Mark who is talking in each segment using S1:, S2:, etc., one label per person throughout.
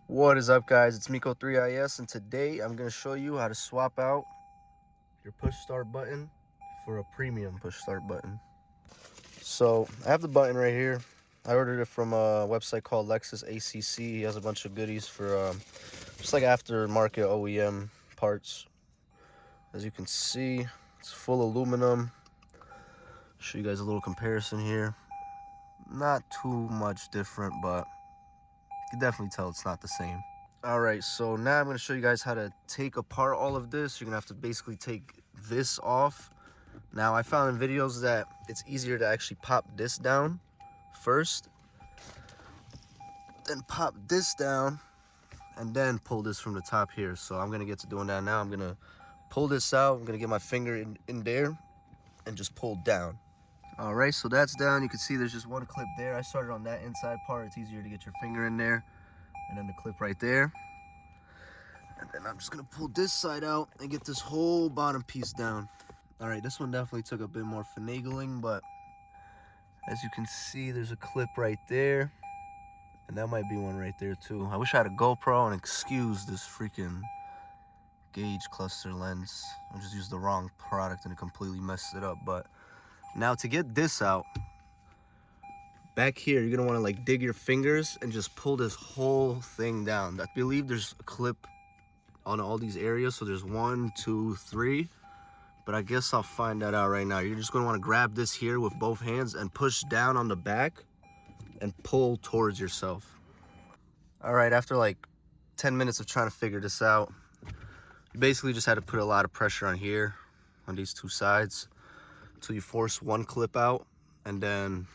S1: What is up, guys? It's Miko3IS, and today I'm going to show you how to swap out your push start button for a premium push start button. So I have the button right here. I ordered it from a website called Lexus ACC. He has a bunch of goodies for just like aftermarket OEM parts. As you can see, it's full aluminum. Show you guys a little comparison here. Not too much different, but you can definitely tell it's not the same. All right, so now I'm going to show you guys how to take apart all of this. You're going to have to basically take this off. Now, I found in videos that it's easier to actually pop this down first, then pop this down, and then pull this from the top here. So I'm going to get to doing that now. I'm going to pull this out. I'm going to get my finger in there and just pull down. All right, so that's down. You can see there's just one clip there. I started on that inside part. It's easier to get your finger in there. And then the clip right there. And then I'm just gonna pull this side out and get this whole bottom piece down. All right, this one definitely took a bit more finagling, but as you can see, there's a clip right there. And that might be one right there too. I wish I had a GoPro, and excuse this freaking gauge cluster lens. I just used the wrong product and it completely messed it up. But now to get this out, back here, you're gonna wanna like dig your fingers and just pull this whole thing down. I believe there's a clip on all these areas. So there's 1, 2, 3, but I guess I'll find that out right now. You're just gonna wanna grab this here with both hands and push down on the back and pull towards yourself. All right, after like 10 minutes of trying to figure this out, you basically just had to put a lot of pressure on here, on these two sides, until you force one clip out, and then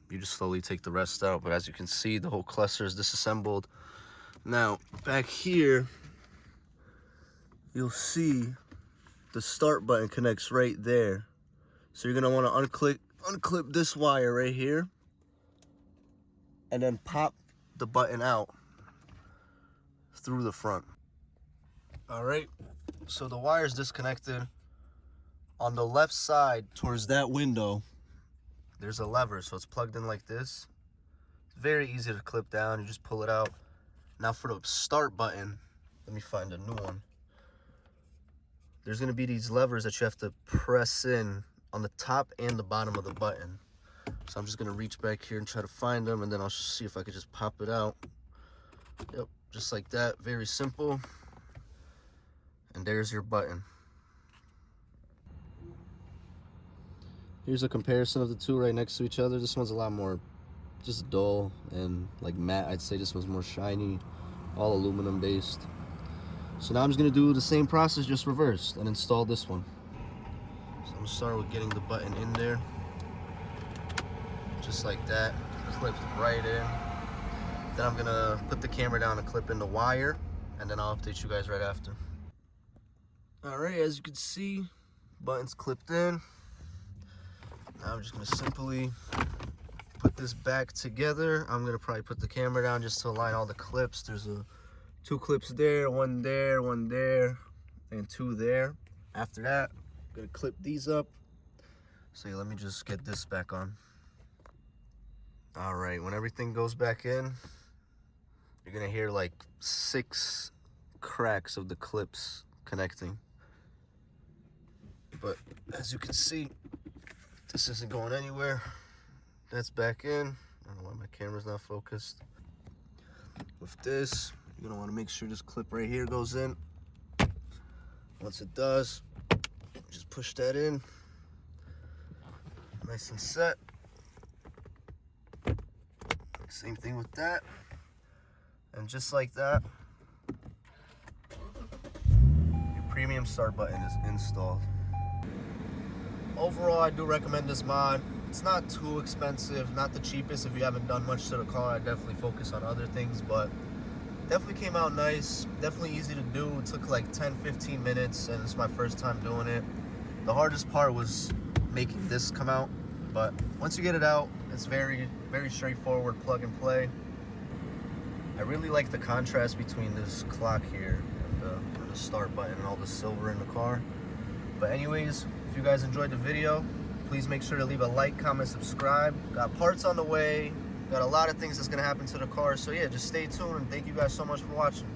S1: you just slowly take the rest out. But as you can see, the whole cluster is disassembled. Now, back here, you'll see the start button connects right there. So you're gonna wanna unclip this wire right here, and then pop the button out through the front. All right, so the wire is disconnected. On the left side towards that window, there's a lever, so it's plugged in like this. It's very easy to clip down. You just pull it out. Now for the start button, let me find a new one. There's gonna be these levers that you have to press in on the top and the bottom of the button. So I'm just gonna reach back here and try to find them, and then I'll see if I can just pop it out. Yep, just like that, very simple. And there's your button. Here's a comparison of the two right next to each other. This one's a lot more just dull and like matte. I'd say this one's more shiny, all aluminum based. So now I'm just gonna do the same process, just reversed, and install this one. So I'm gonna start with getting the button in there. Just like that, clipped right in. Then I'm gonna put the camera down and clip in the wire, and then I'll update you guys right after. All right, as you can see, button's clipped in. Now I'm just gonna simply put this back together. I'm gonna probably put the camera down just to align all the clips. There's two clips there, one there, and two there. After that, I'm gonna clip these up. So let me just get this back on. All right, when everything goes back in, you're gonna hear like 6 cracks of the clips connecting. But as you can see, this isn't going anywhere. That's back in. I don't know why my camera's not focused. With this, you're gonna wanna make sure this clip right here goes in. Once it does, just push that in. Nice and set. Same thing with that. And just like that, your premium start button is installed. Overall, I do recommend this mod. It's not too expensive, not the cheapest. If you haven't done much to the car, I definitely focus on other things, but definitely came out nice, definitely easy to do. It took like 10-15 minutes, and it's my first time doing it. The hardest part was making this come out, but once you get it out, it's very straightforward, plug and play. I really like the contrast between this clock here and the start button and all the silver in the car. But anyways, if you guys enjoyed the video, please make sure to leave a like, comment, subscribe. Got parts on the way, Got a lot of things that's gonna happen to the car. So yeah, just stay tuned, and thank you guys so much for watching.